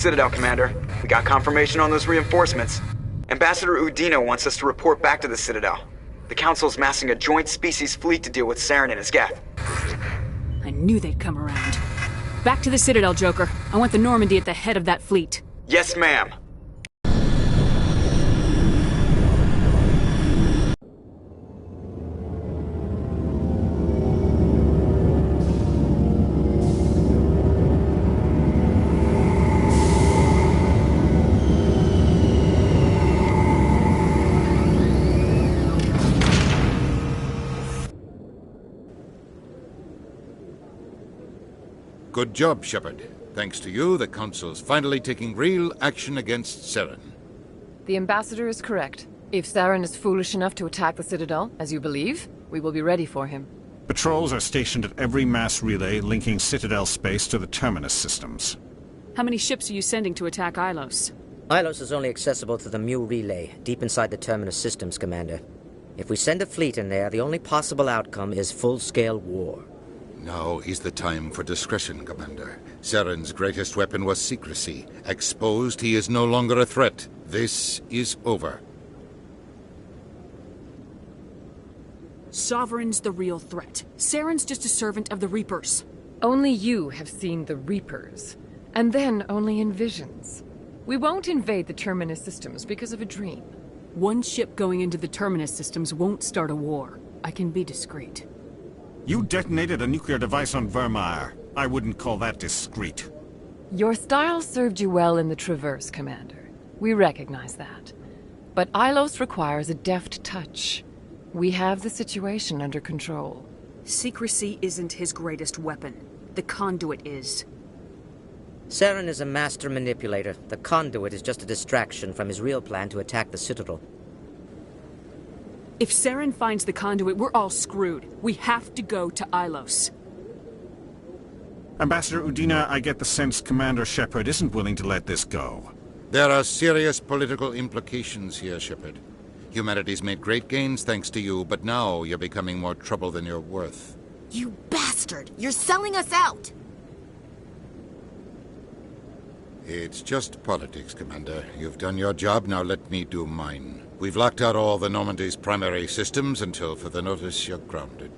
Citadel, Commander. We got confirmation on those reinforcements. Ambassador Udina wants us to report back to the Citadel. The Council's massing a joint species fleet to deal with Saren and his Geth. I knew they'd come around. Back to the Citadel, Joker. I want the Normandy at the head of that fleet. Yes, ma'am. Good job, Shepard. Thanks to you, the Council's finally taking real action against Saren. The Ambassador is correct. If Saren is foolish enough to attack the Citadel, as you believe, we will be ready for him. Patrols are stationed at every mass relay linking Citadel space to the Terminus systems. How many ships are you sending to attack Ilos? Ilos is only accessible to the Mu relay, deep inside the Terminus systems, Commander. If we send a fleet in there, the only possible outcome is full-scale war. Now is the time for discretion, Commander. Saren's greatest weapon was secrecy. Exposed, he is no longer a threat. This is over. Sovereign's the real threat. Saren's just a servant of the Reapers. Only you have seen the Reapers, and then only in visions. We won't invade the Terminus systems because of a dream. One ship going into the Terminus systems won't start a war. I can be discreet. You detonated a nuclear device on Vermeer. I wouldn't call that discreet. Your style served you well in the Traverse, Commander. We recognize that. But Ilos requires a deft touch. We have the situation under control. Secrecy isn't his greatest weapon. The conduit is. Saren is a master manipulator. The conduit is just a distraction from his real plan to attack the Citadel. If Saren finds the conduit, we're all screwed. We have to go to Ilos. Ambassador Udina, I get the sense Commander Shepard isn't willing to let this go. There are serious political implications here, Shepard. Humanity's made great gains thanks to you, but now you're becoming more trouble than you're worth. You bastard! You're selling us out! It's just politics, Commander. You've done your job, now let me do mine. We've locked out all the Normandy's primary systems until further notice you're grounded.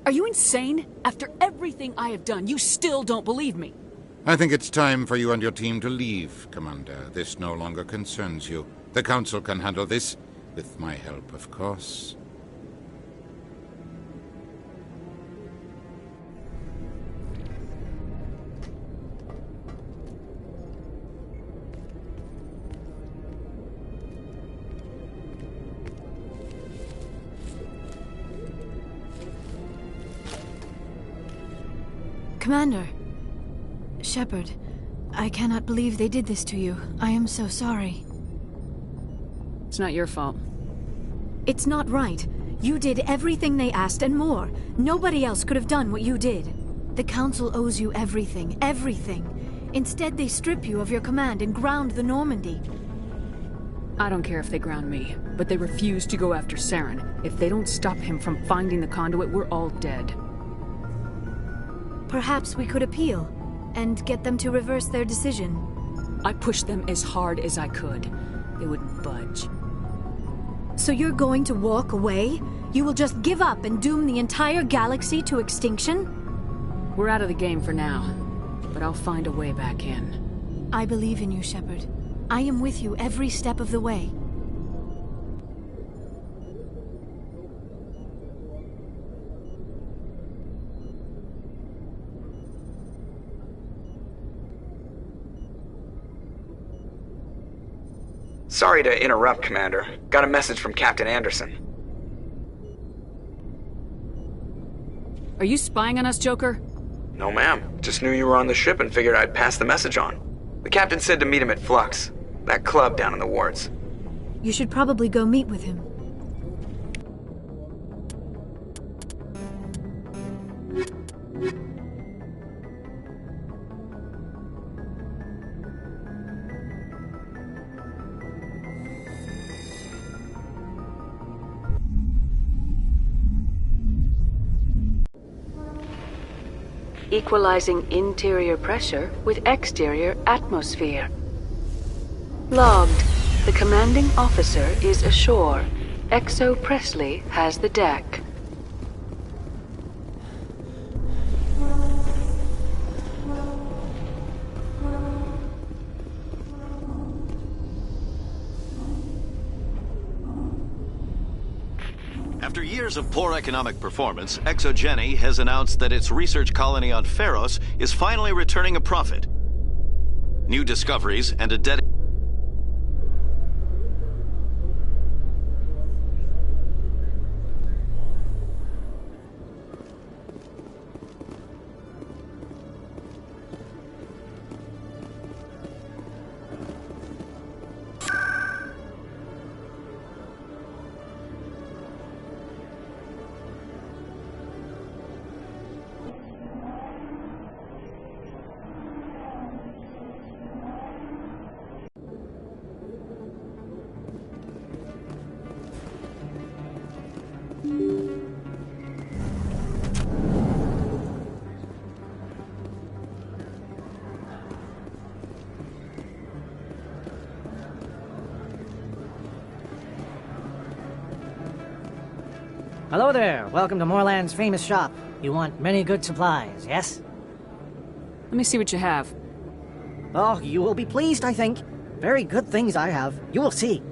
Are you insane? After everything I have done, you still don't believe me. I think it's time for you and your team to leave, Commander. This no longer concerns you. The Council can handle this, with my help, of course. Commander. Shepard, I cannot believe they did this to you. I am so sorry. It's not your fault. It's not right. You did everything they asked and more. Nobody else could have done what you did. The Council owes you everything, everything. Instead, they strip you of your command and ground the Normandy. I don't care if they ground me, but they refuse to go after Saren. If they don't stop him from finding the conduit, we're all dead. Perhaps we could appeal, and get them to reverse their decision. I pushed them as hard as I could. They wouldn't budge. So you're going to walk away? You will just give up and doom the entire galaxy to extinction? We're out of the game for now, but I'll find a way back in. I believe in you, Shepard. I am with you every step of the way. Sorry to interrupt, Commander. Got a message from Captain Anderson. Are you spying on us, Joker? No, ma'am. Just knew you were on the ship and figured I'd pass the message on. The captain said to meet him at Flux, that club down in the wards. You should probably go meet with him. equalizing interior pressure with exterior atmosphere. Logged. The commanding officer is ashore. Exo Presley has the deck. After years of poor economic performance, ExoGeni has announced that its research colony on Pharos is finally returning a profit. New discoveries and a dedicated Hello there. Welcome to Moorland's famous shop. You want many good supplies, yes? Let me see what you have. Oh, you will be pleased, I think. Very good things I have. You will see.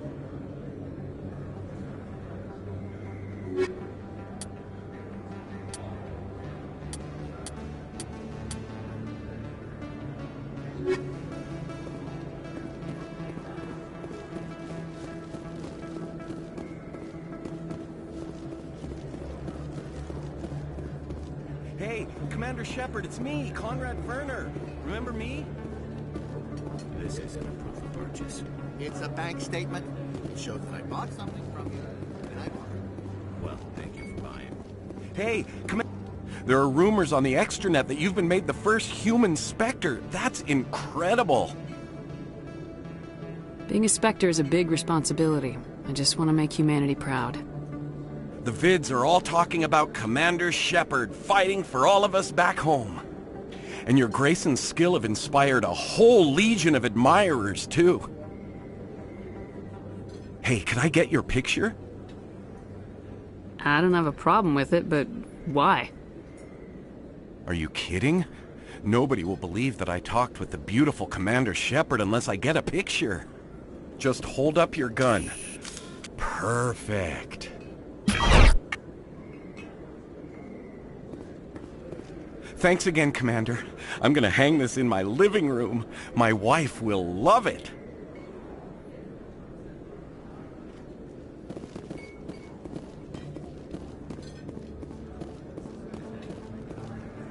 Hey, Commander Shepard, it's me, Conrad Werner. Remember me? This isn't a proof of purchase. It's a bank statement. It shows that I bought something from you, and I bought it. Well, thank you for buying. Hey, there are rumors on the extranet that you've been made the first human Spectre. That's incredible. Being a Spectre is a big responsibility. I just want to make humanity proud. The vids are all talking about Commander Shepard fighting for all of us back home. And your grace and skill have inspired a whole legion of admirers, too. Hey, can I get your picture? I don't have a problem with it, but why? Are you kidding? Nobody will believe that I talked with the beautiful Commander Shepard unless I get a picture. Just hold up your gun. Perfect. Thanks again, Commander. I'm gonna hang this in my living room. My wife will love it.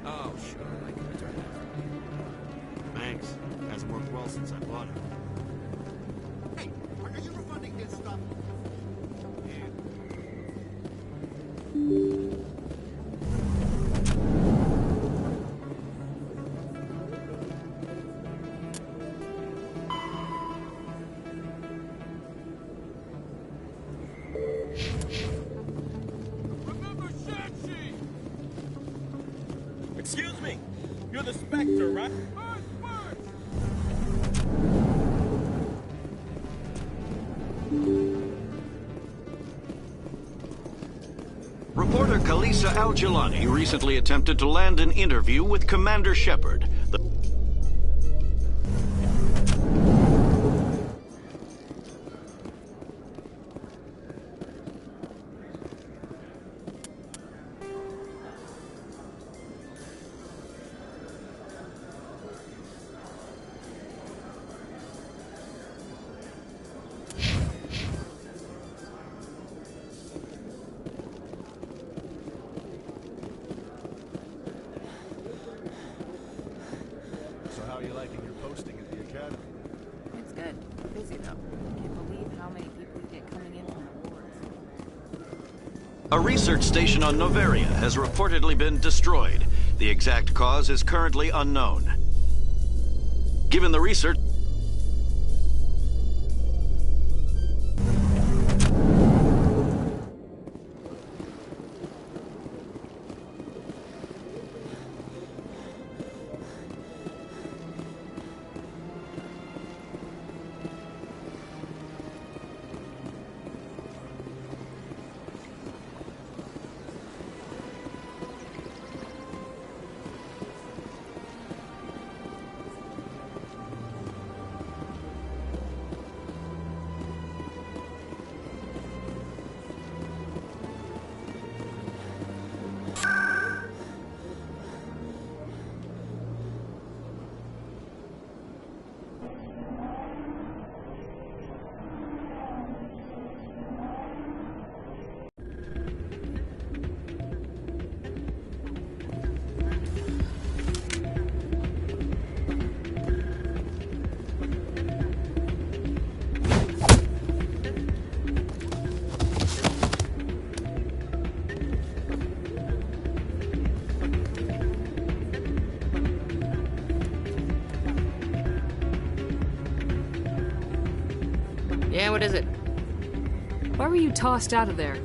Oh, sure, I can return it. Thanks. Hasn't worked well since I bought it. Hey, are you refunding this stuff? Excuse me! You're the Spectre, right? Reporter Kalisa Al-Jilani recently attempted to land an interview with Commander Shepard. So how are you liking your posting at the Academy? It's good. Busy, though. Can't believe how many people you get coming in from the wars. A research station on Noveria has reportedly been destroyed. The exact cause is currently unknown. Given the research... Yeah, what is it? Why were you tossed out of there?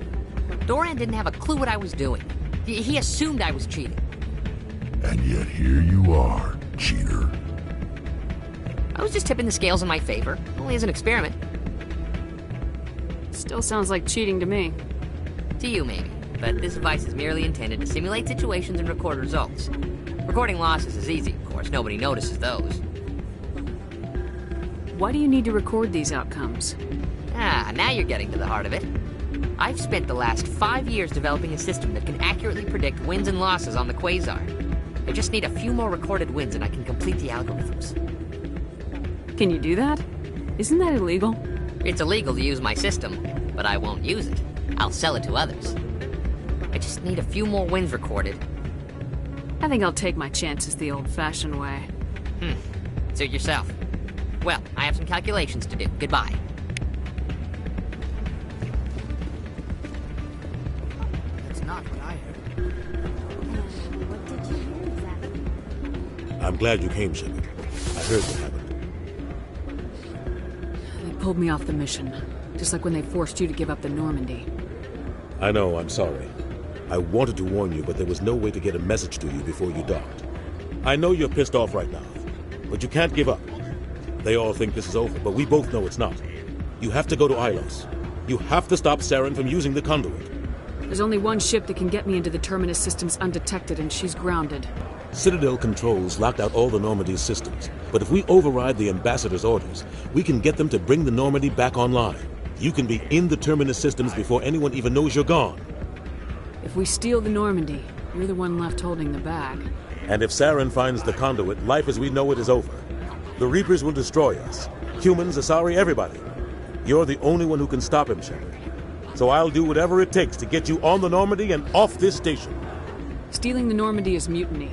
Doran didn't have a clue what I was doing. He assumed I was cheating. And yet here you are, cheater. I was just tipping the scales in my favor, only as an experiment. Still sounds like cheating to me. To you, maybe. But this device is merely intended to simulate situations and record results. Recording losses is easy, of course. Nobody notices those. Why do you need to record these outcomes? Ah, now you're getting to the heart of it. I've spent the last 5 years developing a system that can accurately predict wins and losses on the Quasar. I just need a few more recorded wins and I can complete the algorithms. Can you do that? Isn't that illegal? It's illegal to use my system, but I won't use it. I'll sell it to others. I just need a few more wins recorded. I think I'll take my chances the old-fashioned way. Suit yourself. Well, I have some calculations to do. Goodbye. That's not what I heard. What did you hear exactly? I'm glad you came, Shepard. I heard what happened. They pulled me off the mission, just like when they forced you to give up the Normandy. I know, I'm sorry. I wanted to warn you, but there was no way to get a message to you before you docked. I know you're pissed off right now, but you can't give up. They all think this is over, but we both know it's not. You have to go to Ilos. You have to stop Saren from using the conduit. There's only one ship that can get me into the Terminus systems undetected, and she's grounded. Citadel controls locked out all the Normandy's systems, but if we override the Ambassador's orders, we can get them to bring the Normandy back online. You can be in the Terminus systems before anyone even knows you're gone. If we steal the Normandy, you're the one left holding the bag. And if Saren finds the conduit, life as we know it is over. The Reapers will destroy us. Humans, Asari, everybody. You're the only one who can stop him, Shepard. So I'll do whatever it takes to get you on the Normandy and off this station. Stealing the Normandy is mutiny.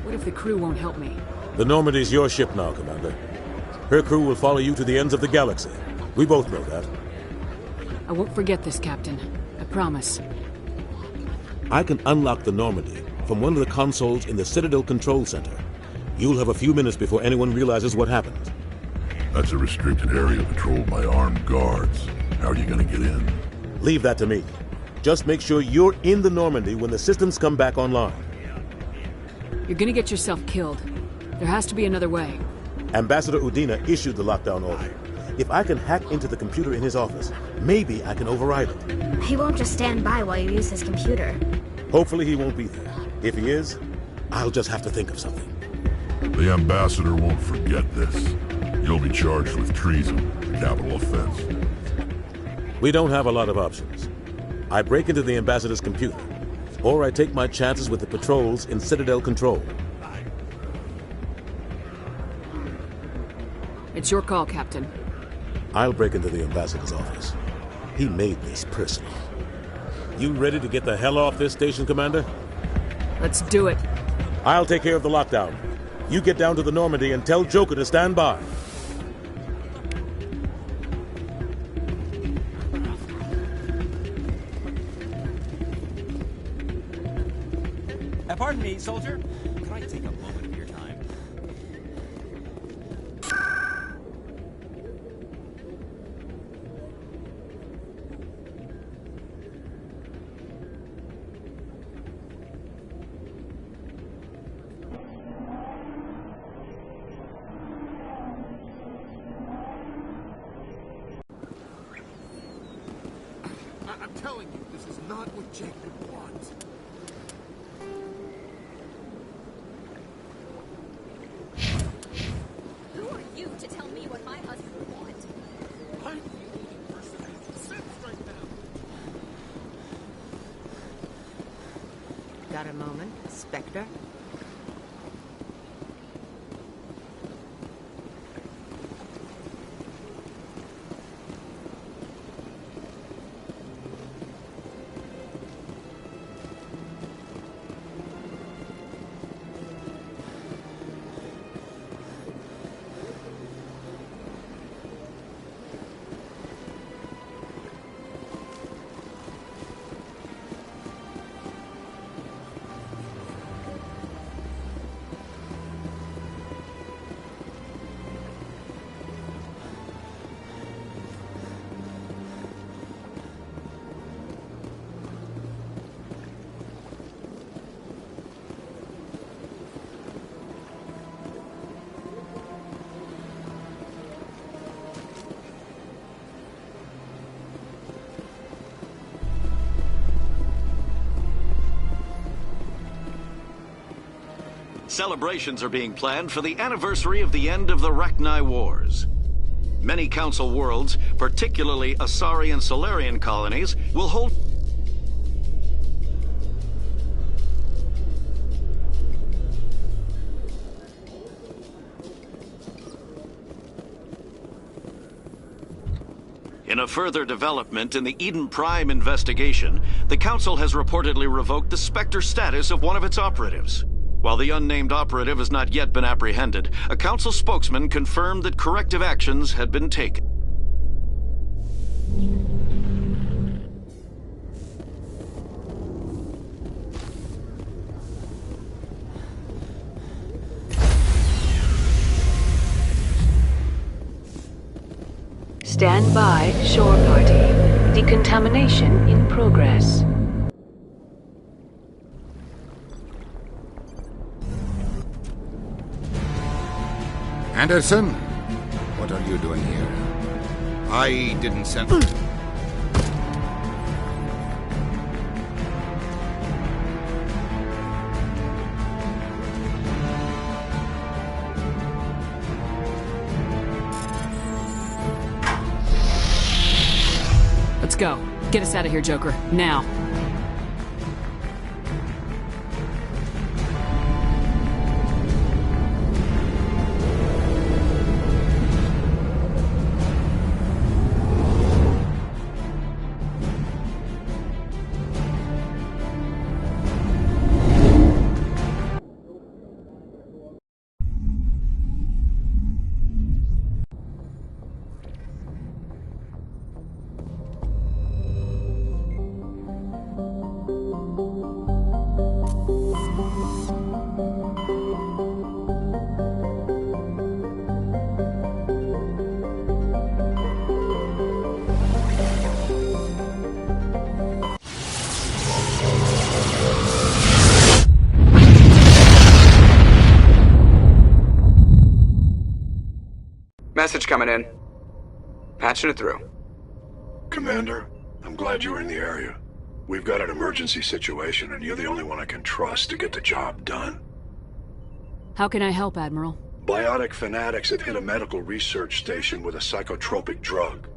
What if the crew won't help me? The Normandy's your ship now, Commander. Her crew will follow you to the ends of the galaxy. We both know that. I won't forget this, Captain. I promise. I can unlock the Normandy from one of the consoles in the Citadel Control Center. You'll have a few minutes before anyone realizes what happened. That's a restricted area patrolled by armed guards. How are you gonna get in? Leave that to me. Just make sure you're in the Normandy when the systems come back online. You're gonna get yourself killed. There has to be another way. Ambassador Udina issued the lockdown order. If I can hack into the computer in his office, maybe I can override it. He won't just stand by while you use his computer. Hopefully he won't be there. If he is, I'll just have to think of something. The Ambassador won't forget this. You'll be charged with treason, a capital offense. We don't have a lot of options. I break into the Ambassador's computer, or I take my chances with the patrols in Citadel Control. It's your call, Captain. I'll break into the Ambassador's office. He made this personal. You ready to get the hell off this station, Commander? Let's do it. I'll take care of the lockdown. You get down to the Normandy and tell Joker to stand by. Pardon me, soldier. Can I take a moment of your time? I'm telling you, this is not what Jacob wants. Who are you to tell me what my husband would want? I'm the only person that makes sense right now. Got a moment, Spectre? Celebrations are being planned for the anniversary of the end of the Rachni Wars. Many Council worlds, particularly Asari and Solarian colonies, will hold... In a further development in the Eden Prime investigation, the Council has reportedly revoked the Spectre status of one of its operatives. While the unnamed operative has not yet been apprehended, a Council spokesman confirmed that corrective actions had been taken. Stand by, shore party. Decontamination in progress. Anderson, what are you doing here? I didn't send... Let's go. Get us out of here, Joker. Now. Message coming in. Patching it through. Commander, I'm glad you were in the area. We've got an emergency situation, and you're the only one I can trust to get the job done. How can I help, Admiral? Biotic fanatics have hit a medical research station with a psychotropic drug.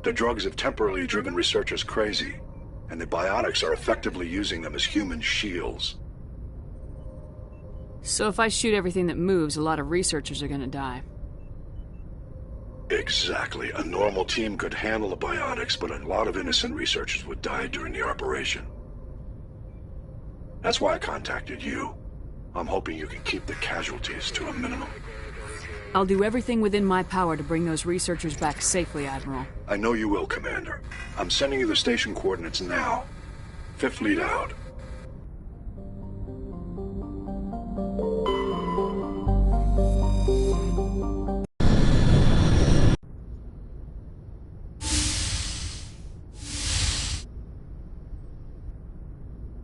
The drugs have temporarily driven researchers crazy, and the biotics are effectively using them as human shields. So if I shoot everything that moves, a lot of researchers are gonna die. Exactly. A normal team could handle the biotics, but a lot of innocent researchers would die during the operation. That's why I contacted you. I'm hoping you can keep the casualties to a minimum. I'll do everything within my power to bring those researchers back safely, Admiral. I know you will, Commander. I'm sending you the station coordinates now. Fifth Fleet out.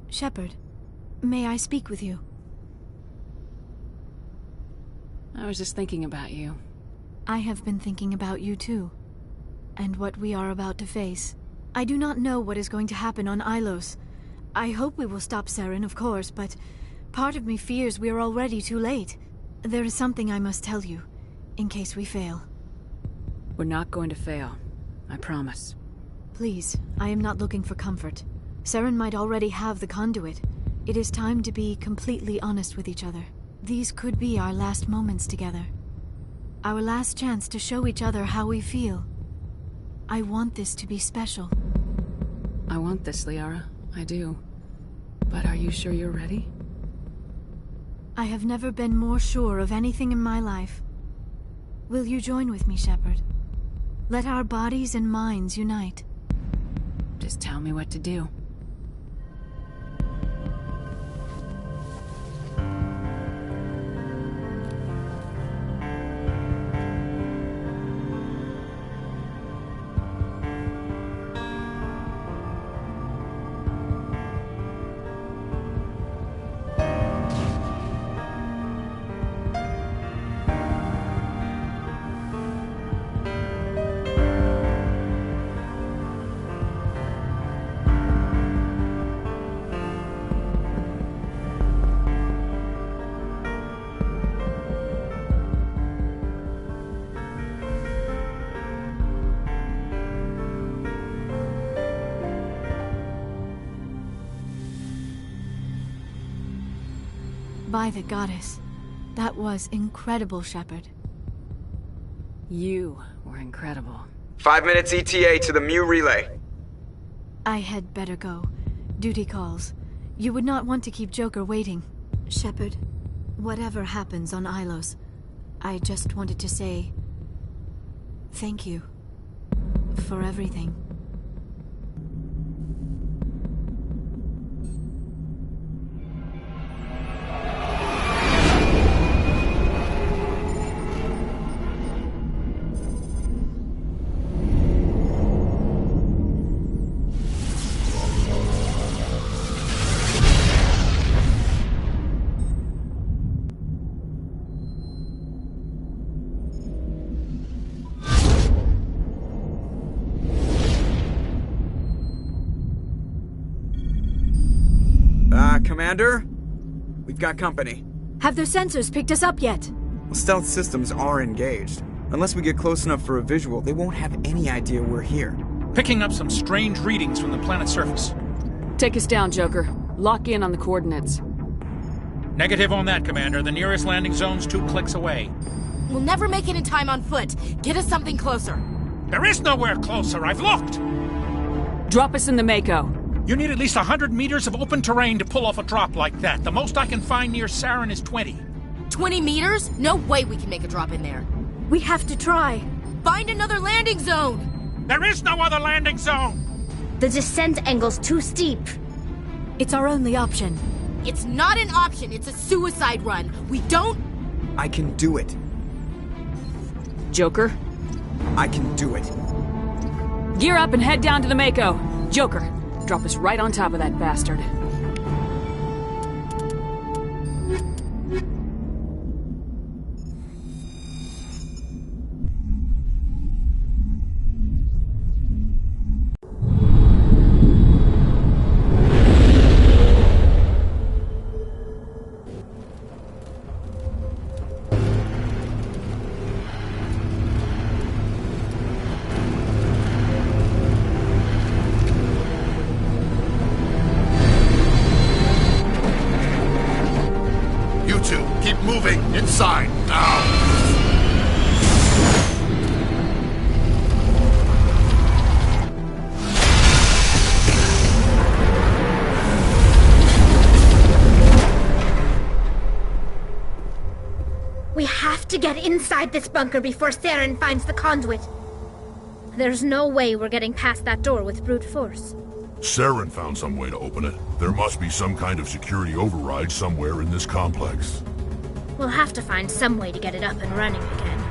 Shepard, may I speak with you? I was just thinking about you. I have been thinking about you too, and what we are about to face. I do not know what is going to happen on Ilos. I hope we will stop Saren, of course, but part of me fears we are already too late. There is something I must tell you, in case we fail. We're not going to fail. I promise. Please, I am not looking for comfort. Saren might already have the conduit. It is time to be completely honest with each other. These could be our last moments together. Our last chance to show each other how we feel. I want this to be special. I want this, Liara. I do. But are you sure you're ready? I have never been more sure of anything in my life. Will you join with me, Shepard? Let our bodies and minds unite. Just tell me what to do. by the goddess. That was incredible, Shepard. You were incredible. 5 minutes ETA to the Mu relay. I had better go. Duty calls. You would not want to keep Joker waiting. Shepard, whatever happens on Ilos, I just wanted to say thank you for everything. Commander? We've got company. Have their sensors picked us up yet? Well, stealth systems are engaged. Unless we get close enough for a visual, they won't have any idea we're here. Picking up some strange readings from the planet's surface. Take us down, Joker. Lock in on the coordinates. Negative on that, Commander. The nearest landing zone's 2 clicks away. We'll never make it in time on foot. Get us something closer. There is nowhere closer. I've looked. Drop us in the Mako. You need at least 100 meters of open terrain to pull off a drop like that. The most I can find near Saren is 20. 20 meters? No way we can make a drop in there. We have to try. Find another landing zone! There is no other landing zone! The descent angle's too steep. It's our only option. It's not an option, it's a suicide run. We don't... I can do it. Joker? I can do it. Gear up and head down to the Mako. Joker, drop us right on top of that bastard. Inside, now! We have to get inside this bunker before Saren finds the conduit. There's no way we're getting past that door with brute force. Saren found some way to open it. There must be some kind of security override somewhere in this complex. We'll have to find some way to get it up and running again.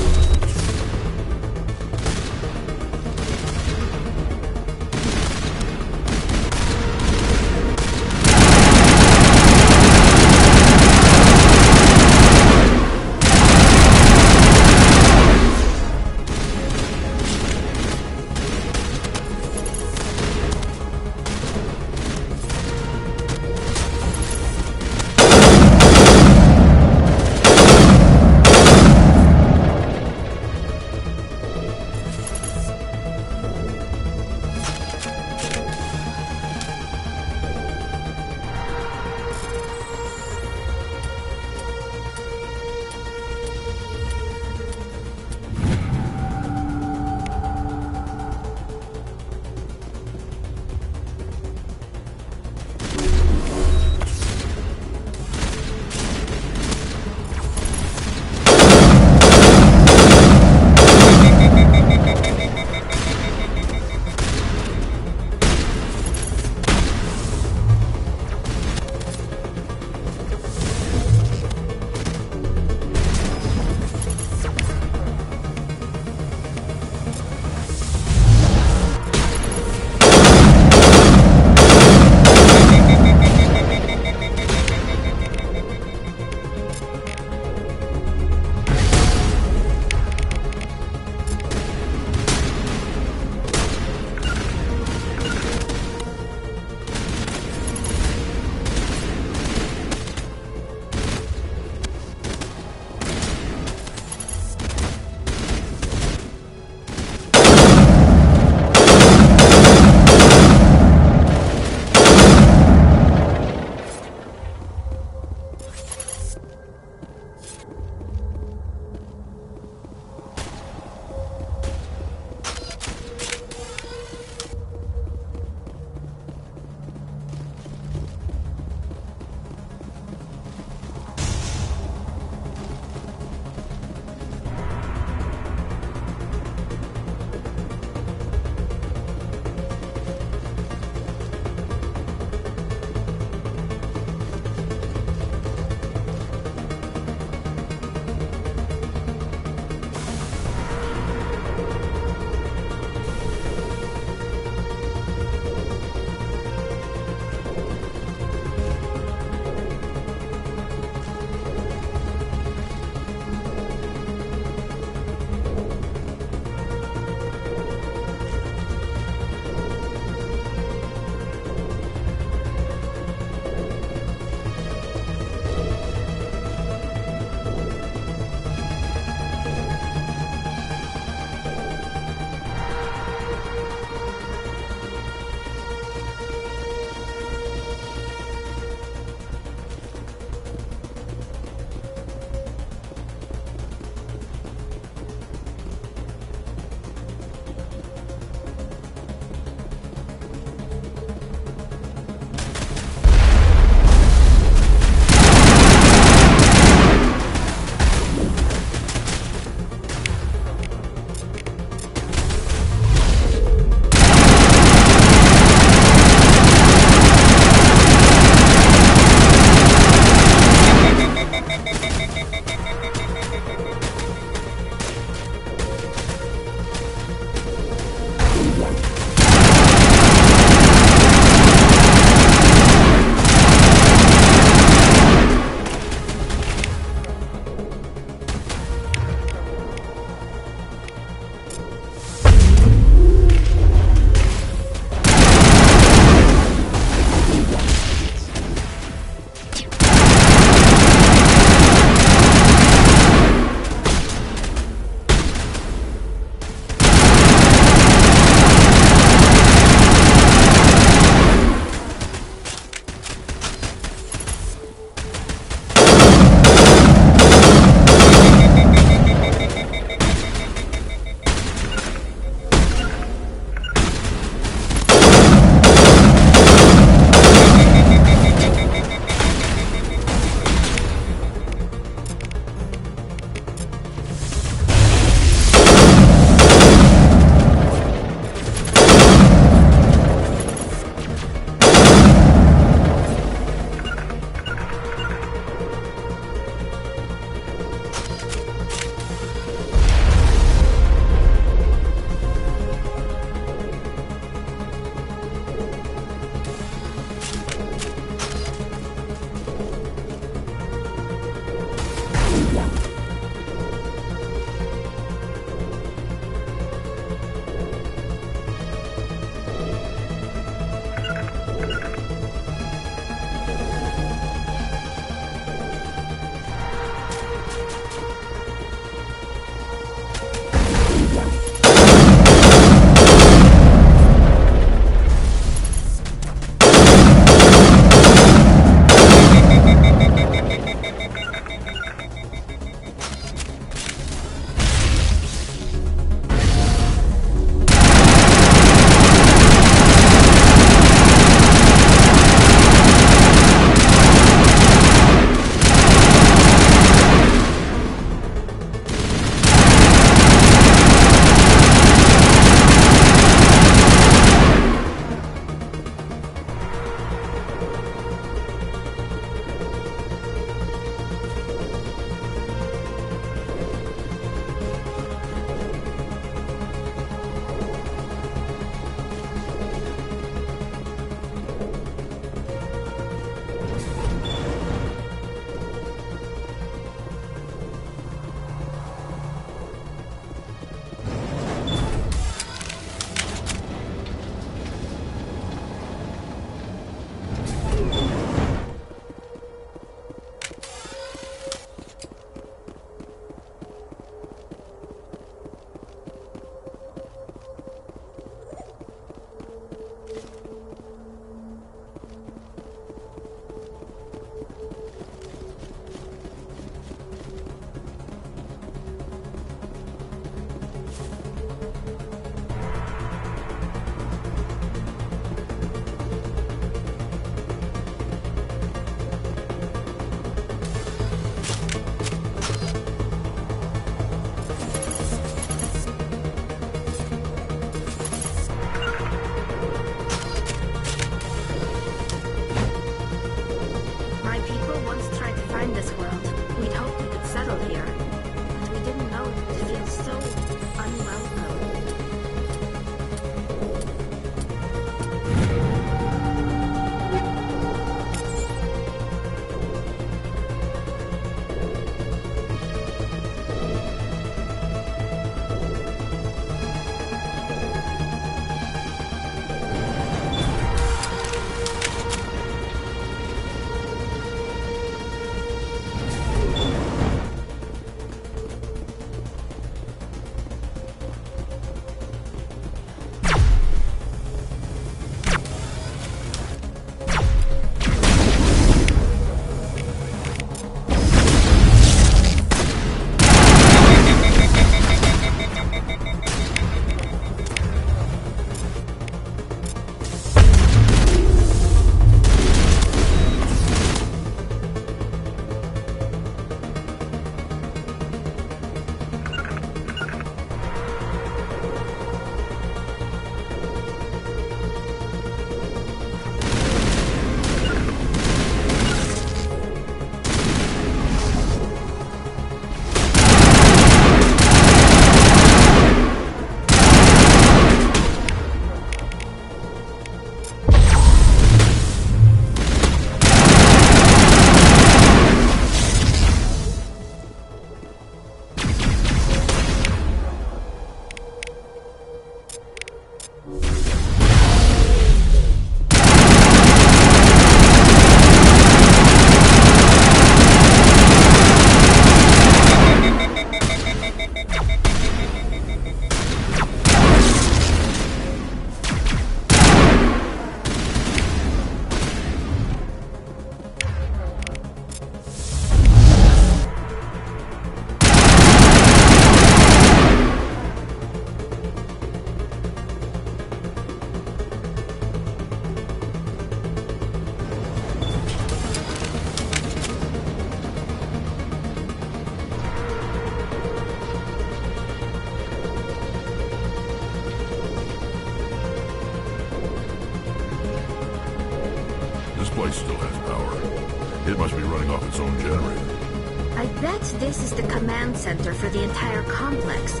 This still has power. It must be running off its own generator. I bet this is the command center for the entire complex.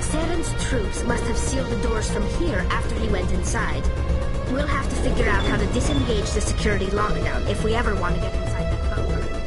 Saren's troops must have sealed the doors from here after he went inside. We'll have to figure out how to disengage the security lockdown if we ever want to get inside that bunker.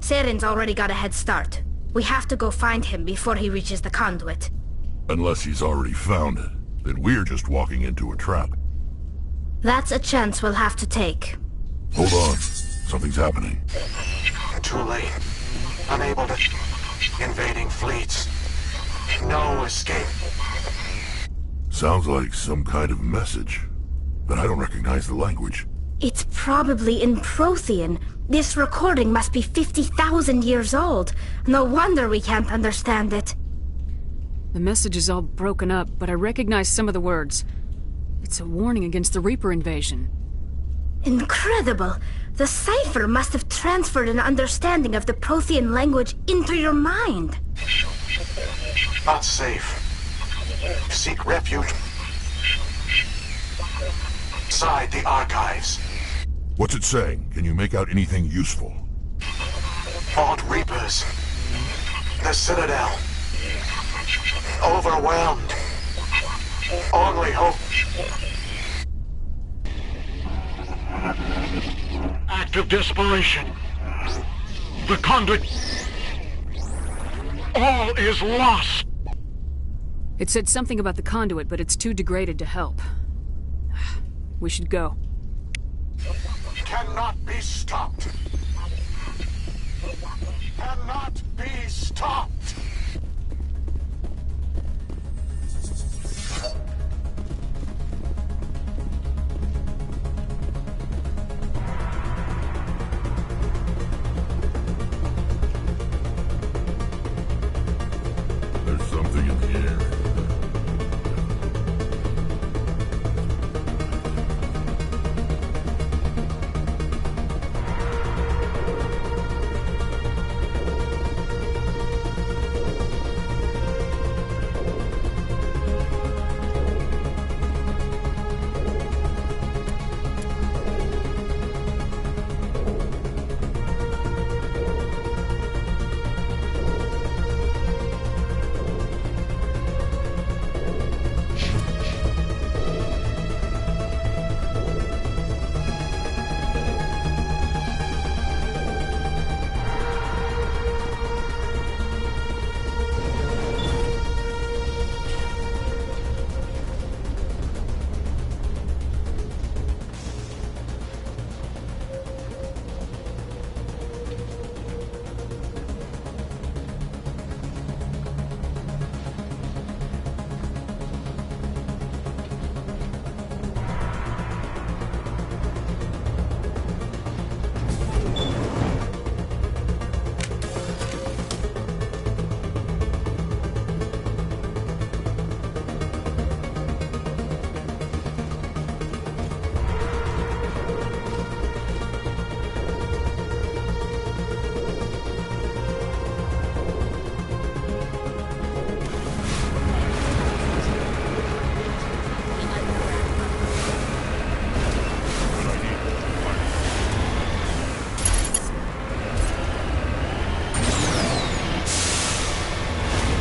Saren's already got a head start. We have to go find him before he reaches the conduit. Unless he's already found it, then we're just walking into a trap. That's a chance we'll have to take. Hold on. Something's happening. Too late. Unable to... Invading fleets. No escape. Sounds like some kind of message. But I don't recognize the language. It's probably in Prothean. This recording must be 50,000 years old. No wonder we can't understand it. The message is all broken up, but I recognize some of the words. It's a warning against the Reaper invasion. Incredible! The cipher must have transferred an understanding of the Prothean language into your mind. Not safe. Seek refuge inside the archives. What's it saying? Can you make out anything useful? Fought Reapers. The Citadel. Overwhelmed. Only hope. Act of desperation. The conduit. All is lost. It said something about the conduit, but it's too degraded to help. We should go. Cannot be stopped. Cannot be stopped. There's something in the air.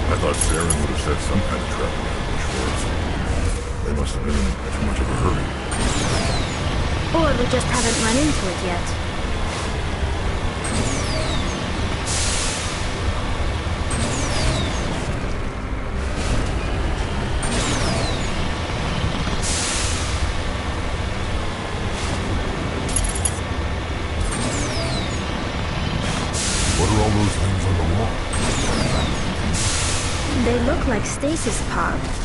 I thought Saren would have set some kind of trap ambush for us. They must have been in too much of a hurry. Or we just haven't run into it yet. What are all those things on the wall? They look like stasis pods.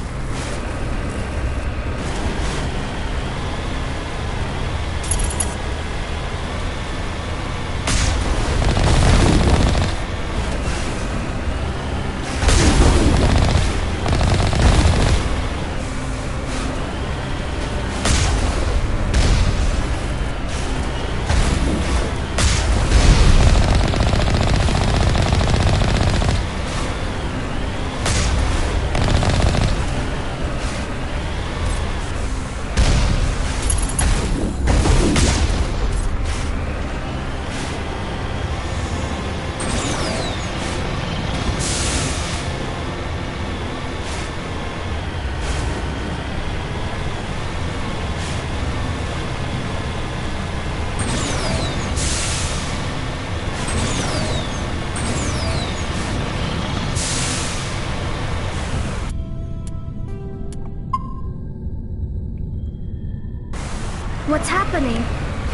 What's happening?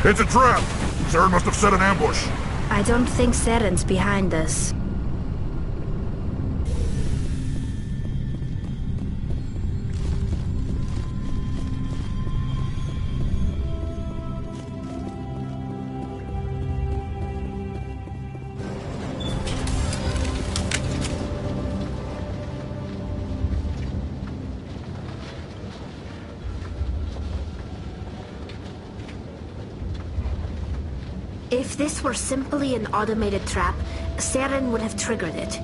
It's a trap! Saren must have set an ambush. I don't think Saren's behind us. If this were simply an automated trap, Saren would have triggered it.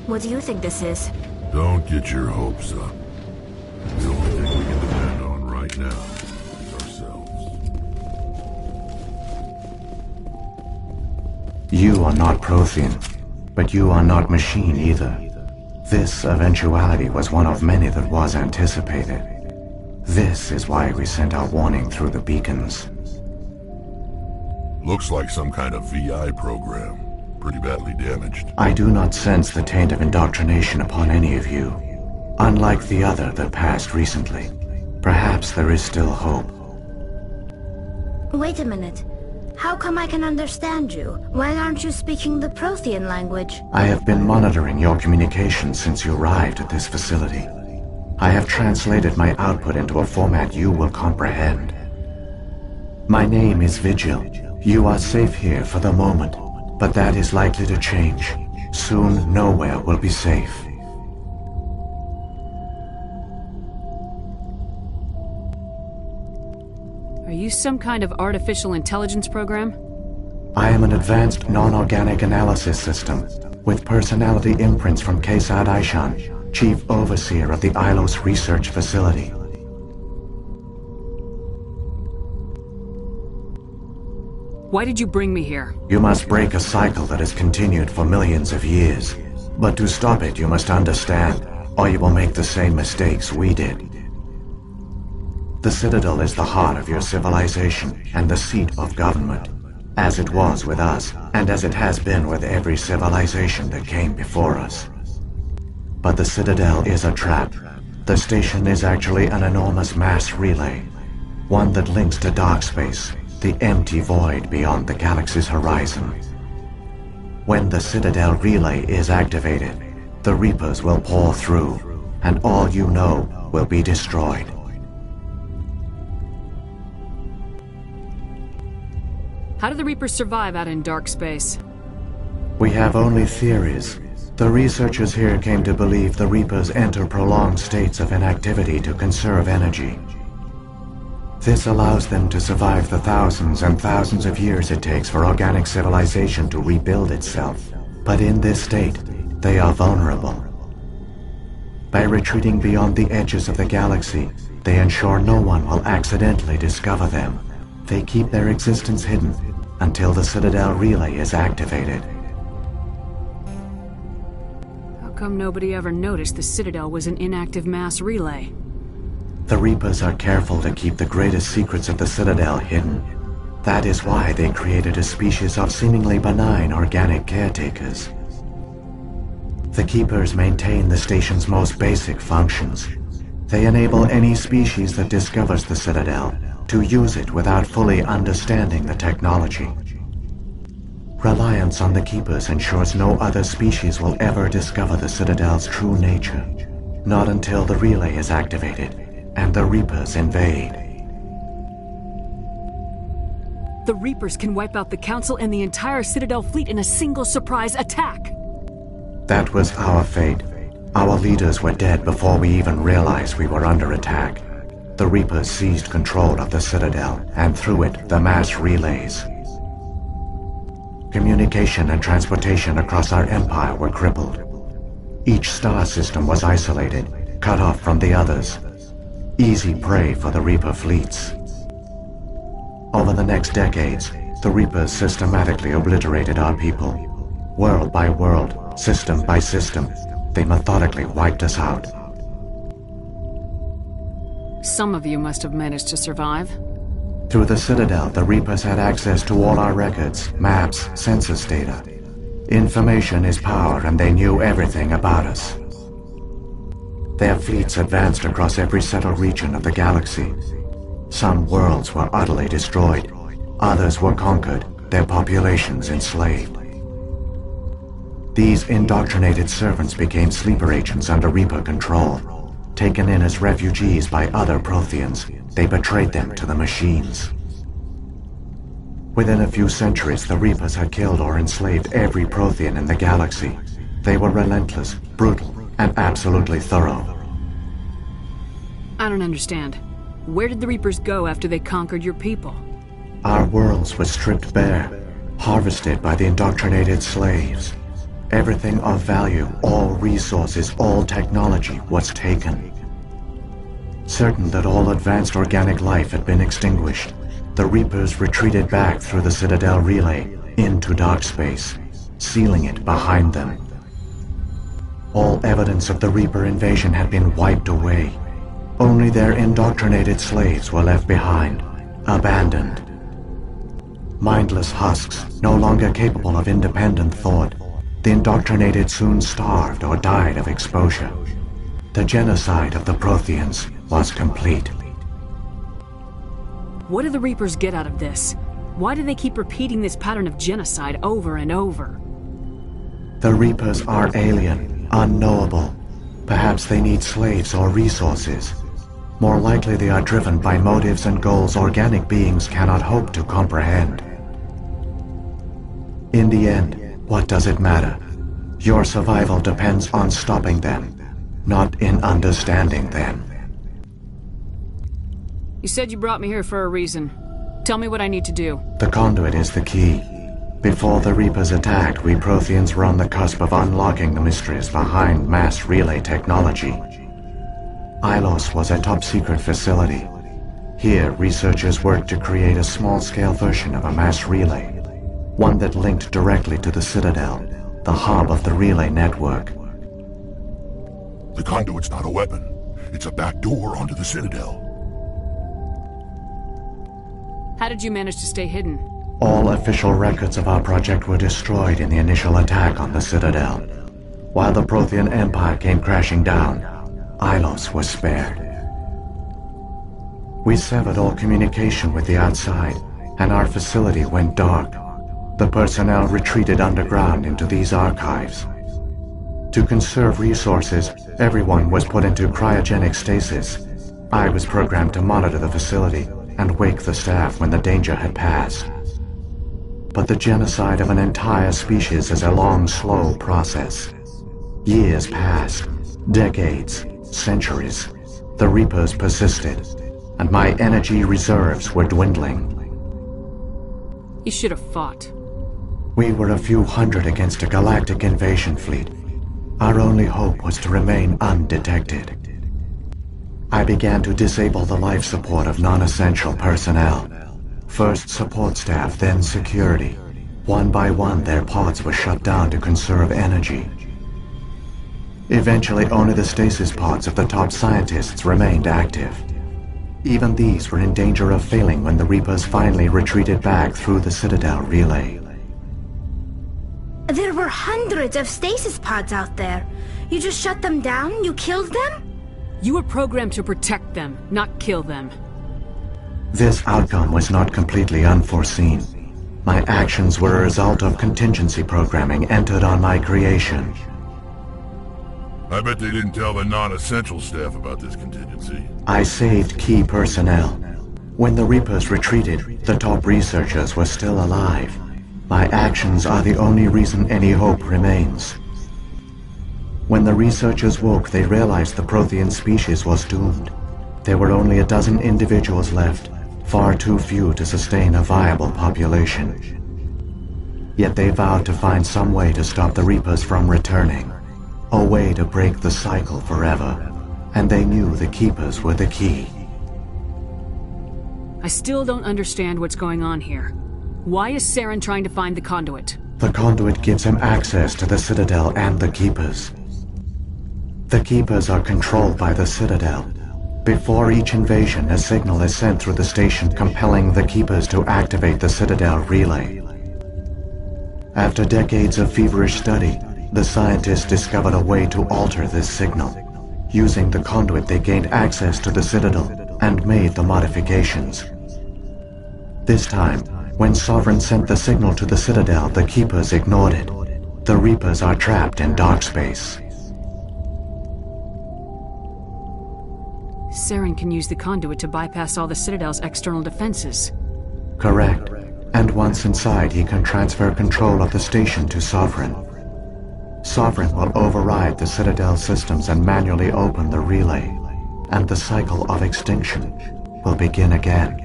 What do you think this is? Don't get your hopes up. The only thing we can depend on right now is ourselves. You are not Prothean, but you are not machine either. This eventuality was one of many that was anticipated. This is why we sent our warning through the beacons. Looks like some kind of VI program. Pretty badly damaged. I do not sense the taint of indoctrination upon any of you. Unlike the other that passed recently. Perhaps there is still hope. Wait a minute. How come I can understand you? Why aren't you speaking the Prothean language? I have been monitoring your communications since you arrived at this facility. I have translated my output into a format you will comprehend. My name is Vigil. You are safe here for the moment, but that is likely to change. Soon, nowhere will be safe. Are you some kind of artificial intelligence program? I am an advanced non-organic analysis system, with personality imprints from Kesad Aishan, Chief Overseer of the Ilos Research Facility. Why did you bring me here? You must break a cycle that has continued for millions of years. But to stop it, you must understand, or you will make the same mistakes we did. The Citadel is the heart of your civilization and the seat of government, as it was with us, and as it has been with every civilization that came before us. But the Citadel is a trap. The station is actually an enormous mass relay, one that links to dark space, the empty void beyond the galaxy's horizon. When the Citadel relay is activated, the Reapers will pour through, and all you know will be destroyed. How do the Reapers survive out in dark space? We have only theories. The researchers here came to believe the Reapers enter prolonged states of inactivity to conserve energy. This allows them to survive the thousands and thousands of years it takes for organic civilization to rebuild itself. But in this state, they are vulnerable. By retreating beyond the edges of the galaxy, they ensure no one will accidentally discover them. They keep their existence hidden until the Citadel relay is activated. How come nobody ever noticed the Citadel was an inactive mass relay? The Reapers are careful to keep the greatest secrets of the Citadel hidden. That is why they created a species of seemingly benign organic caretakers. The Keepers maintain the station's most basic functions. They enable any species that discovers the Citadel to use it without fully understanding the technology. Reliance on the Keepers ensures no other species will ever discover the Citadel's true nature. Not until the relay is activated and the Reapers invade. The Reapers can wipe out the Council and the entire Citadel fleet in a single surprise attack! That was our fate. Our leaders were dead before we even realized we were under attack. The Reapers seized control of the Citadel, and through it, the mass relays. Communication and transportation across our empire were crippled. Each star system was isolated, cut off from the others. Easy prey for the Reaper fleets. Over the next decades, the Reapers systematically obliterated our people. World by world, system by system, they methodically wiped us out. Some of you must have managed to survive. Through the Citadel, the Reapers had access to all our records, maps, census data. Information is power, and they knew everything about us. Their fleets advanced across every settled region of the galaxy. Some worlds were utterly destroyed. Others were conquered, their populations enslaved. These indoctrinated servants became sleeper agents under Reaper control. Taken in as refugees by other Protheans, they betrayed them to the machines. Within a few centuries, the Reapers had killed or enslaved every Prothean in the galaxy. They were relentless, brutal, and absolutely thorough. I don't understand. Where did the Reapers go after they conquered your people? Our worlds were stripped bare, harvested by the indoctrinated slaves. Everything of value, all resources, all technology was taken. Certain that all advanced organic life had been extinguished, the Reapers retreated back through the Citadel relay into dark space, sealing it behind them. All evidence of the Reaper invasion had been wiped away. Only their indoctrinated slaves were left behind, abandoned. Mindless husks, no longer capable of independent thought, the indoctrinated soon starved or died of exposure. The genocide of the Protheans was complete. What do the Reapers get out of this? Why do they keep repeating this pattern of genocide over and over? The Reapers are alien, unknowable. Perhaps they need slaves or resources. More likely they are driven by motives and goals organic beings cannot hope to comprehend. In the end, what does it matter? Your survival depends on stopping them, not in understanding them. You said you brought me here for a reason. Tell me what I need to do. The conduit is the key. Before the Reapers attacked, we Protheans were on the cusp of unlocking the mysteries behind mass relay technology. Ilos was a top-secret facility. Here, researchers worked to create a small-scale version of a mass relay, one that linked directly to the Citadel, the hub of the relay network. The conduit's not a weapon. It's a back door onto the Citadel. How did you manage to stay hidden? All official records of our project were destroyed in the initial attack on the Citadel. While the Prothean Empire came crashing down, Ilos was spared. We severed all communication with the outside, and our facility went dark. The personnel retreated underground into these archives. To conserve resources, everyone was put into cryogenic stasis. I was programmed to monitor the facility and wake the staff when the danger had passed. But the genocide of an entire species is a long, slow process. Years passed, decades, centuries. The Reapers persisted, and my energy reserves were dwindling. You should have fought. We were a few hundred against a galactic invasion fleet. Our only hope was to remain undetected. I began to disable the life support of non-essential personnel. First support staff, then security. One by one, their pods were shut down to conserve energy. Eventually, only the stasis pods of the top scientists remained active. Even these were in danger of failing when the Reapers finally retreated back through the Citadel relay. There were hundreds of stasis pods out there. You just shut them down? You killed them? You were programmed to protect them, not kill them. This outcome was not completely unforeseen. My actions were a result of contingency programming entered on my creation. I bet they didn't tell the non-essential staff about this contingency. I saved key personnel. When the Reapers retreated, the top researchers were still alive. My actions are the only reason any hope remains. When the researchers woke, they realized the Prothean species was doomed. There were only a dozen individuals left, far too few to sustain a viable population. Yet they vowed to find some way to stop the Reapers from returning, a way to break the cycle forever, and they knew the Keepers were the key. I still don't understand what's going on here. Why is Saren trying to find the conduit? The conduit gives him access to the Citadel and the Keepers. The Keepers are controlled by the Citadel. Before each invasion, a signal is sent through the station compelling the Keepers to activate the Citadel relay. After decades of feverish study, the scientists discovered a way to alter this signal. Using the conduit, they gained access to the Citadel, and made the modifications. This time, when Sovereign sent the signal to the Citadel, the Keepers ignored it. The Reapers are trapped in dark space. Saren can use the conduit to bypass all the Citadel's external defenses. Correct. And once inside, he can transfer control of the station to Sovereign. Sovereign will override the Citadel systems and manually open the relay, and the cycle of extinction will begin again.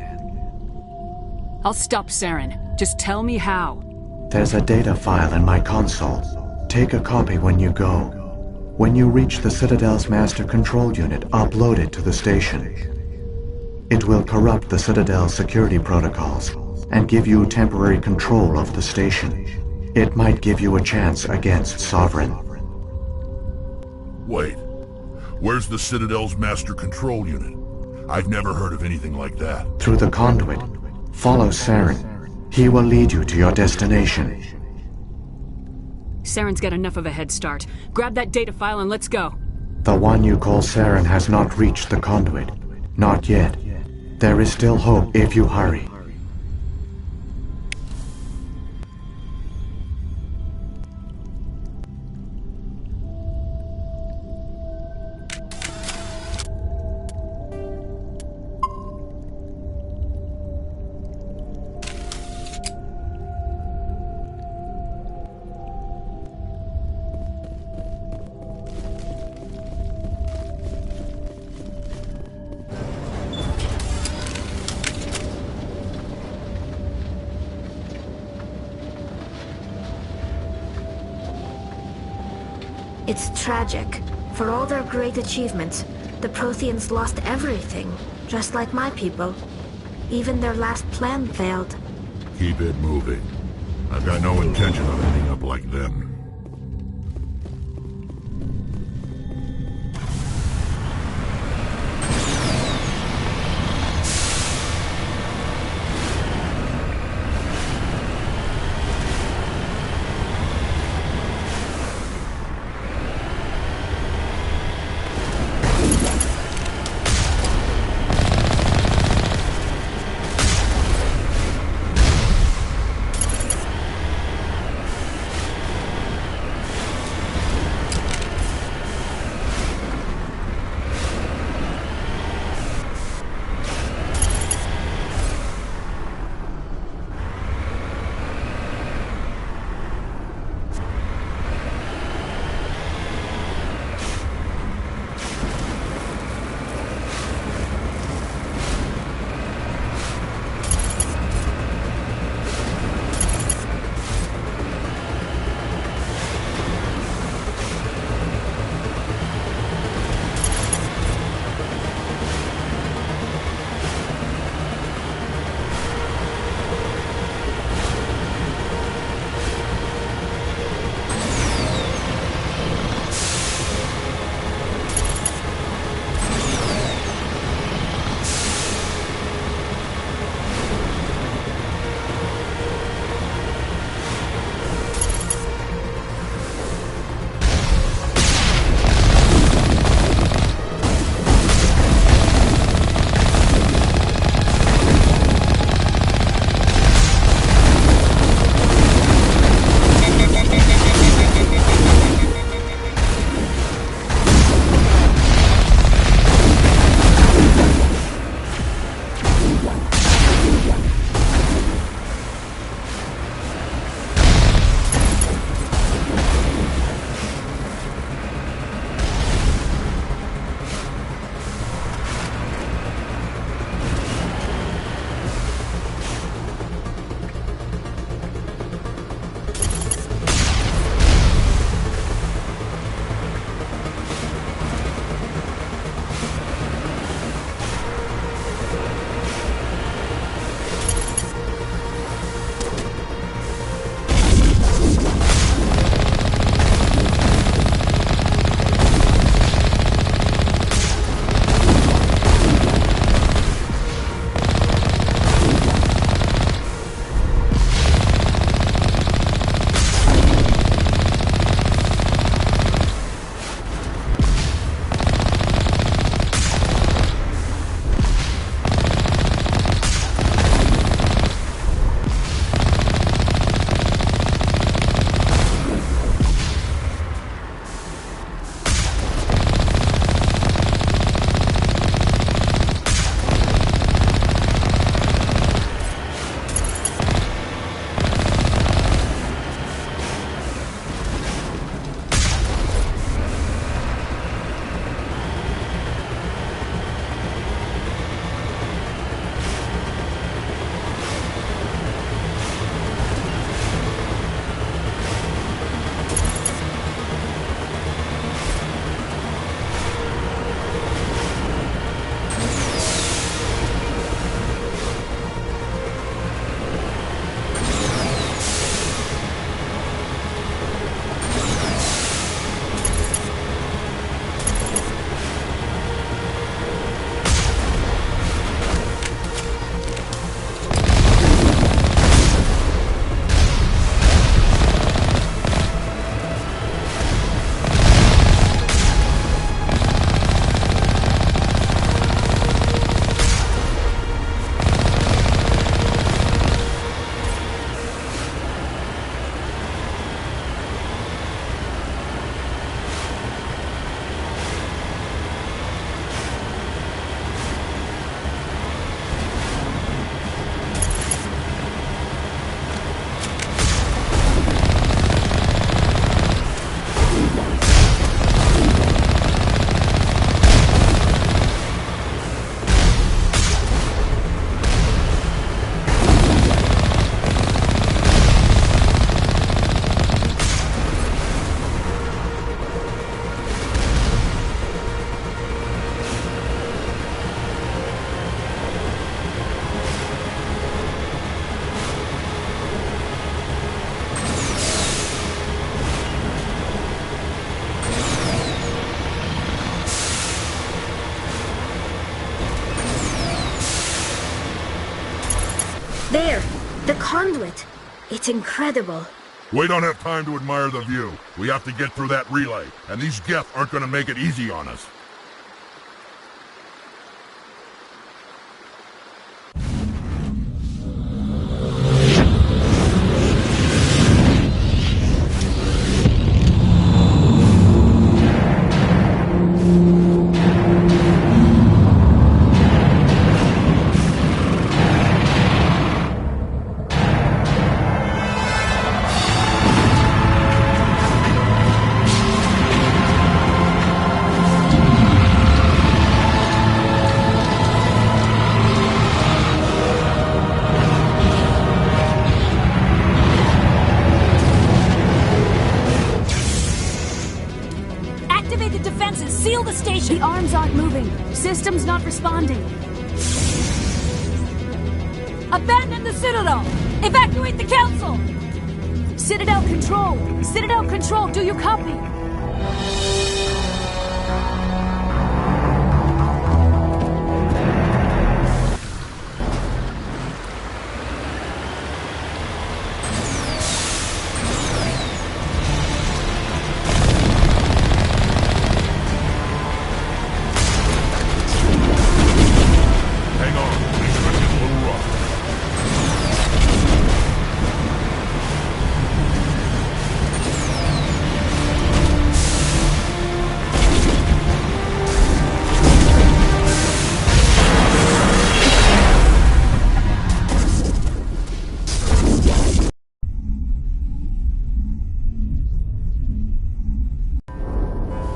I'll stop Saren. Just tell me how. There's a data file in my console. Take a copy when you go. When you reach the Citadel's master control unit, upload it to the station. It will corrupt the Citadel's security protocols and give you temporary control of the station. It might give you a chance against Sovereign. Wait. Where's the Citadel's master control unit? I've never heard of anything like that. Through the conduit. Follow Saren. He will lead you to your destination. Saren's got enough of a head start. Grab that data file and let's go. The one you call Saren has not reached the conduit. Not yet. There is still hope if you hurry. It's tragic. For all their great achievements, the Protheans lost everything, just like my people. Even their last plan failed. Keep it moving. I've got no intention of ending up like them. There! The conduit! It's incredible. We don't have time to admire the view. We have to get through that relay, and these Geth aren't gonna make it easy on us. Seal the station! The arms aren't moving. System's not responding. Abandon the Citadel! Evacuate the Council! Citadel Control! Citadel Control, do you copy?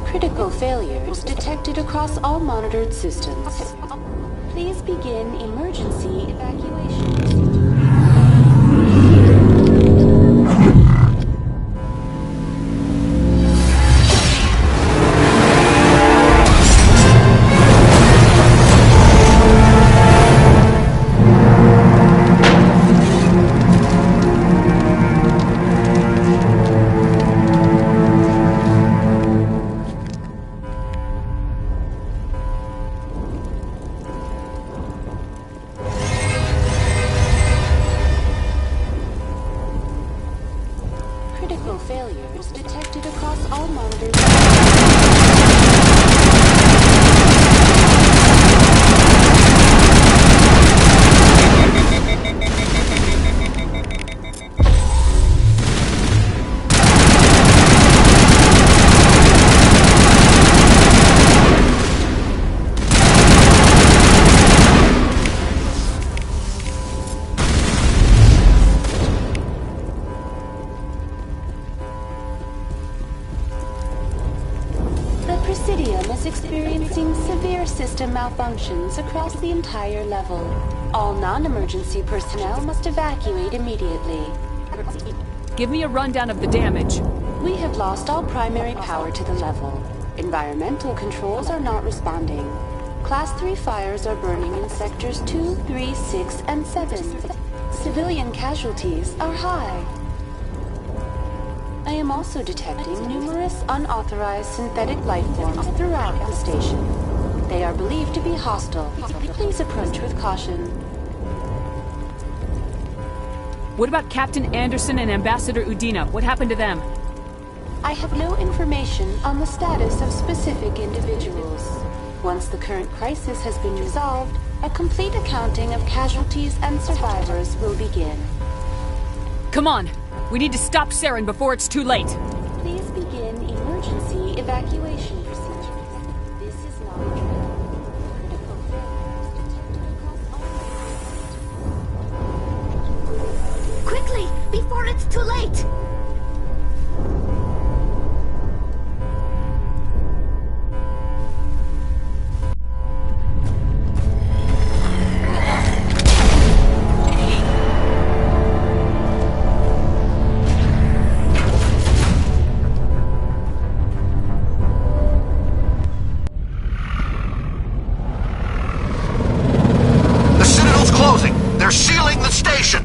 Critical failures detected across all monitored systems. Please begin emergency evacuation. Critical failures detected across all monitors. Presidium is experiencing severe system malfunctions across the entire level. All non-emergency personnel must evacuate immediately. Give me a rundown of the damage. We have lost all primary power to the level. Environmental controls are not responding. Class 3 fires are burning in sectors 2, 3, 6, and 7. Civilian casualties are high. I am also detecting numerous unauthorized synthetic life forms throughout the station. They are believed to be hostile. Please approach with caution. What about Captain Anderson and Ambassador Udina? What happened to them? I have no information on the status of specific individuals. Once the current crisis has been resolved, a complete accounting of casualties and survivors will begin. Come on! We need to stop Saren before it's too late! Please begin emergency evacuation procedures. This is not a drill. Critical failures detected across all... Quickly! Before it's too late! They're sealing the station!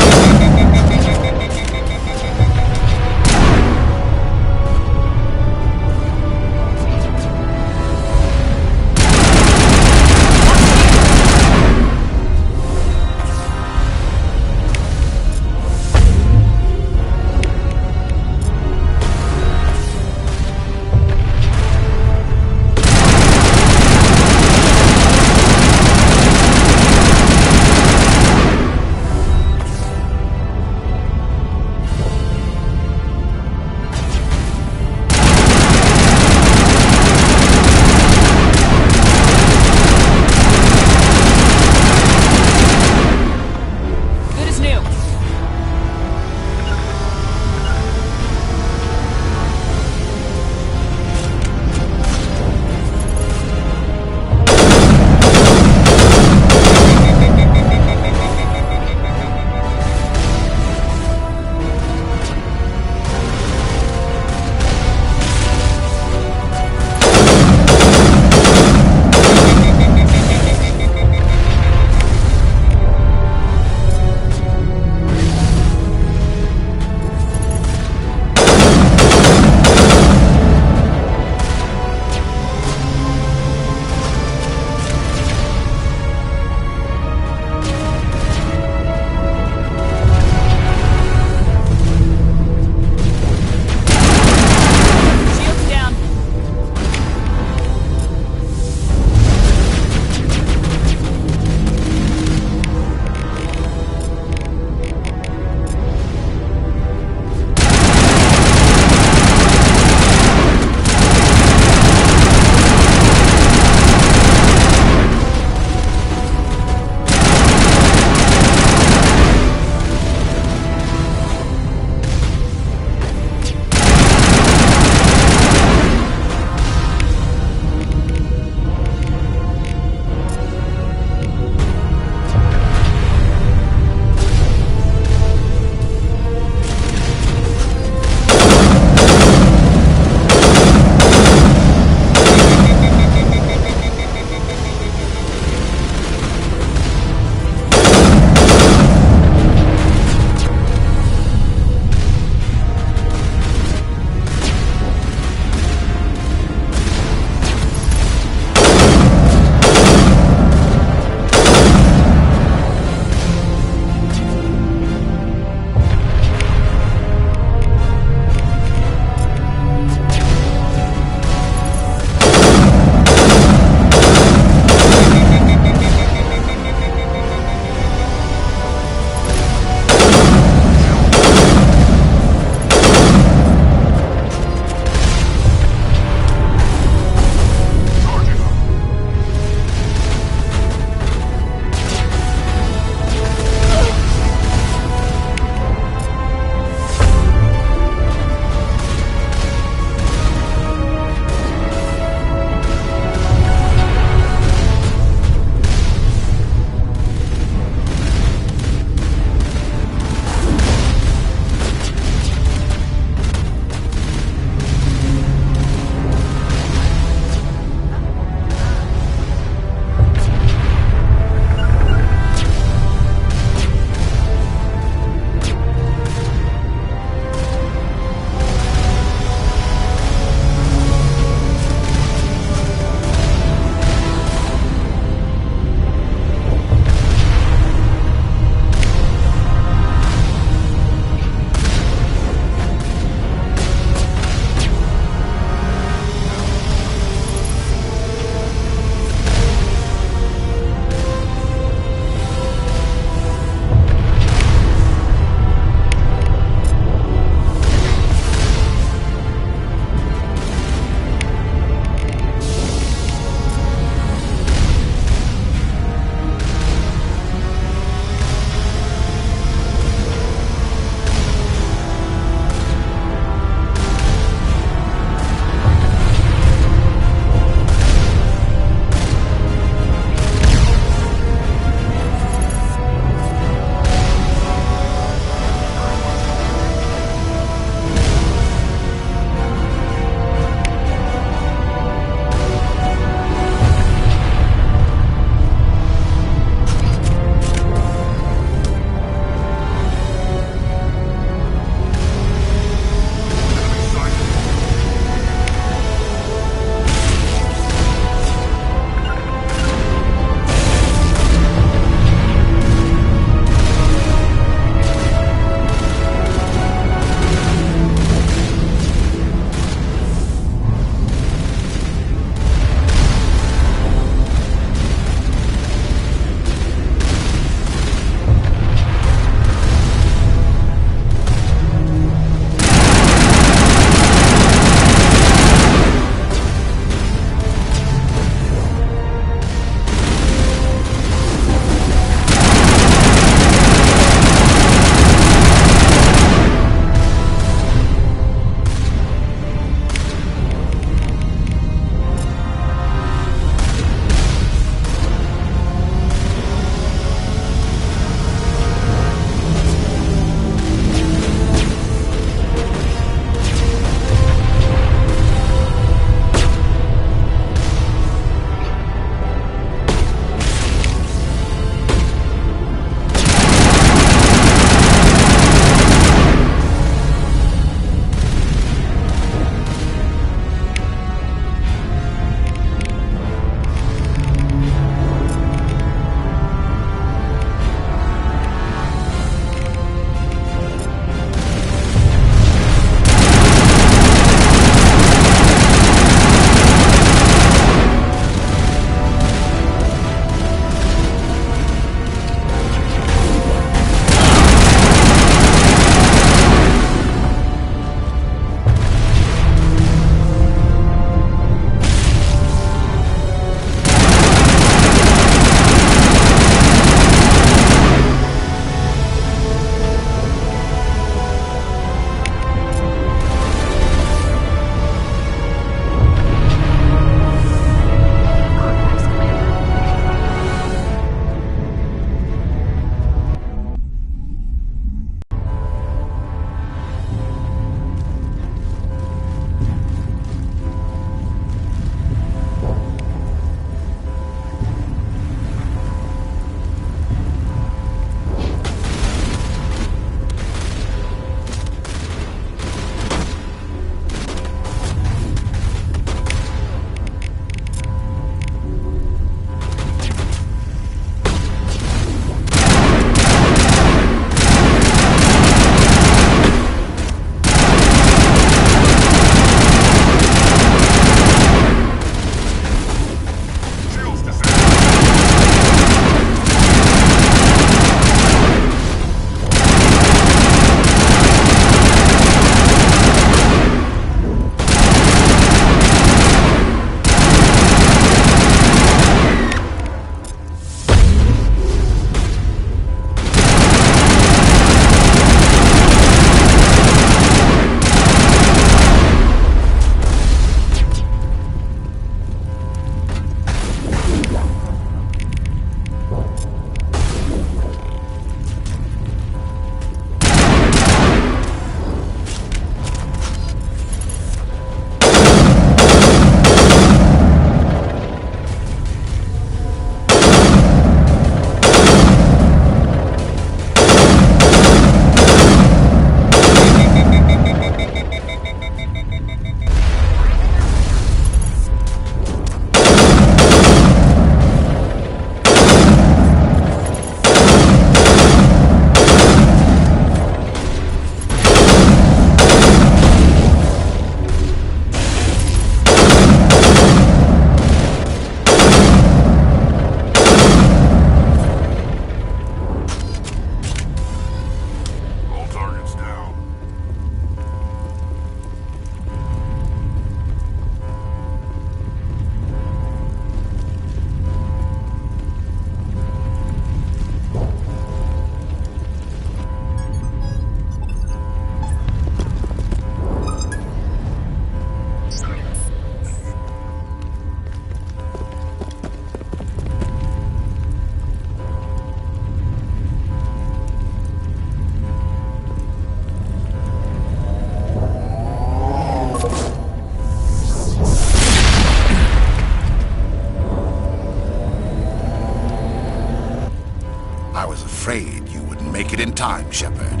afraid you wouldn't make it in time, Shepard.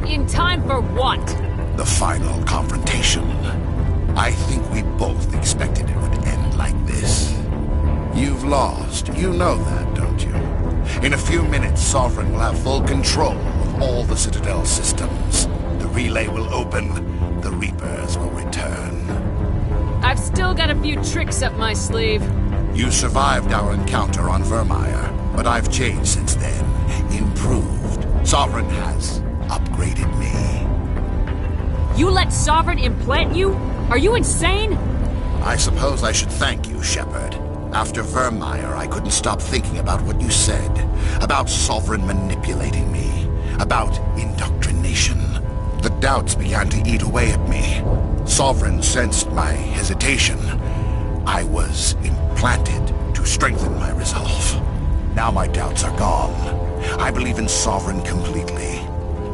In time for what? The final confrontation. I think we both expected it would end like this. You've lost. You know that, don't you? In a few minutes, Sovereign will have full control of all the Citadel systems. The relay will open. The Reapers will return. I've still got a few tricks up my sleeve. You survived our encounter on Vermeer, but I've changed since then. Improved. Sovereign has upgraded me. You let Sovereign implant you? Are you insane? I suppose I should thank you, Shepard. After Vermeer, I couldn't stop thinking about what you said. About Sovereign manipulating me. About indoctrination. The doubts began to eat away at me. Sovereign sensed my hesitation. I was implanted to strengthen my resolve. Now my doubts are gone. I believe in Sovereign completely.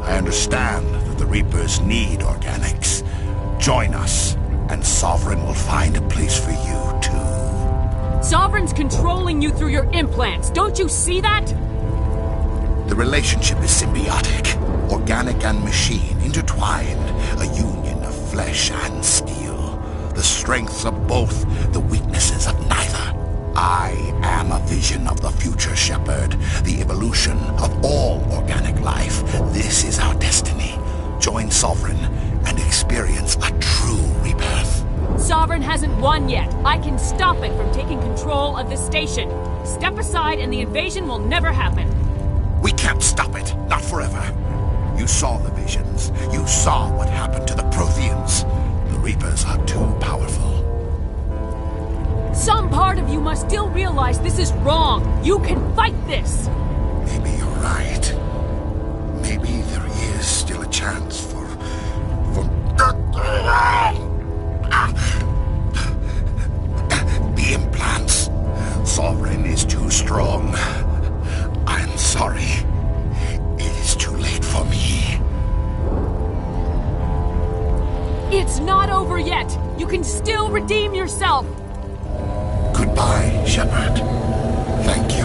I understand that the Reapers need organics. Join us, and Sovereign will find a place for you, too. Sovereign's controlling you through your implants. Don't you see that? The relationship is symbiotic. Organic and machine intertwined. A union of flesh and steel. The strengths of both, the weaknesses of neither. I am a vision of the future, Shepard. The evolution of all organic life. This is our destiny. Join Sovereign and experience a true rebirth. Sovereign hasn't won yet. I can stop it from taking control of the station. Step aside and the invasion will never happen. We can't stop it. Not forever. You saw the visions. You saw what happened to the Protheans. The Reapers are too powerful. Some part of you must still realize this is wrong. You can fight this. Maybe you're right. Maybe there is still a chance for... The implants. Sovereign is too strong. I'm sorry. It is too late for me. It's not over yet. You can still redeem yourself. Goodbye, Shepard. Thank you.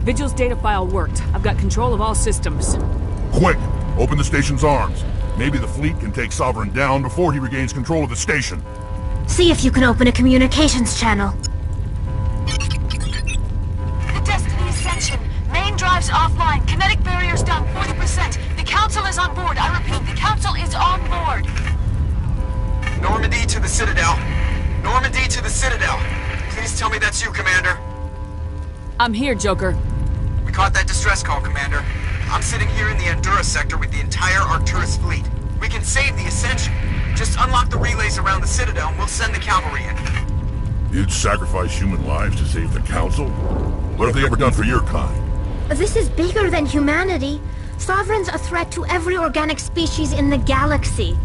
Vigil's data file worked. I've got control of all systems. Quick! Open the station's arms. Maybe the fleet can take Sovereign down before he regains control of the station. See if you can open a communications channel. The Destiny Ascension. Main drives offline. Kinetic barriers down 40%. The Council is on board. I repeat, the Council is on board. Normandy to the Citadel. Normandy to the Citadel. Please tell me that's you, Commander. I'm here, Joker. We caught that distress call, Commander. I'm sitting here in the Endura sector with the entire Arcturus fleet. We can save the Ascension. Just unlock the relays around the Citadel and we'll send the cavalry in. You'd sacrifice human lives to save the Council? What have they ever done for your kind? This is bigger than humanity. Sovereign's a threat to every organic species in the galaxy.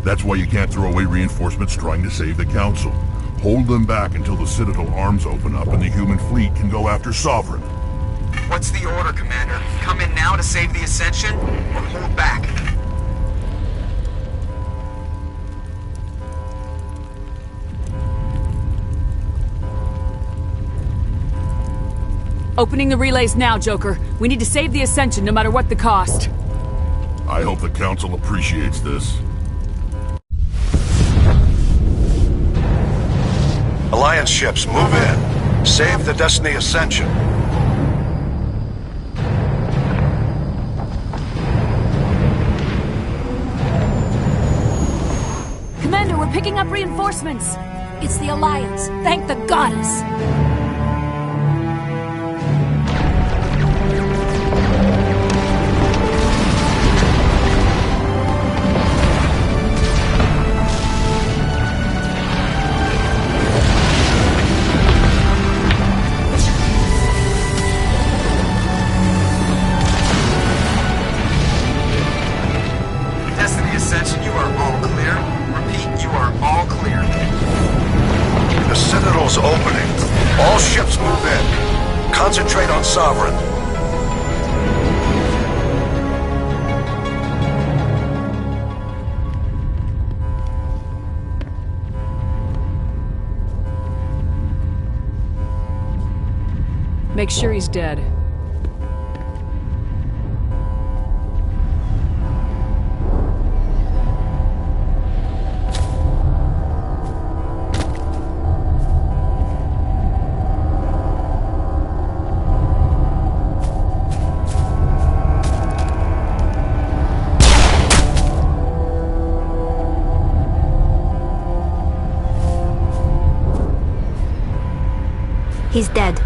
That's why you can't throw away reinforcements trying to save the Council. Hold them back until the Citadel arms open up and the human fleet can go after Sovereign. What's the order, Commander? Come in now to save the Ascension, or hold back? Opening the relays now, Joker. We need to save the Ascension no matter what the cost. I hope the Council appreciates this. Alliance ships, move in. Save the Destiny Ascension. Commander, we're picking up reinforcements. It's the Alliance. Thank the goddess. warning. All ships move in. Concentrate on Sovereign. Make sure he's dead. He's dead.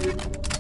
you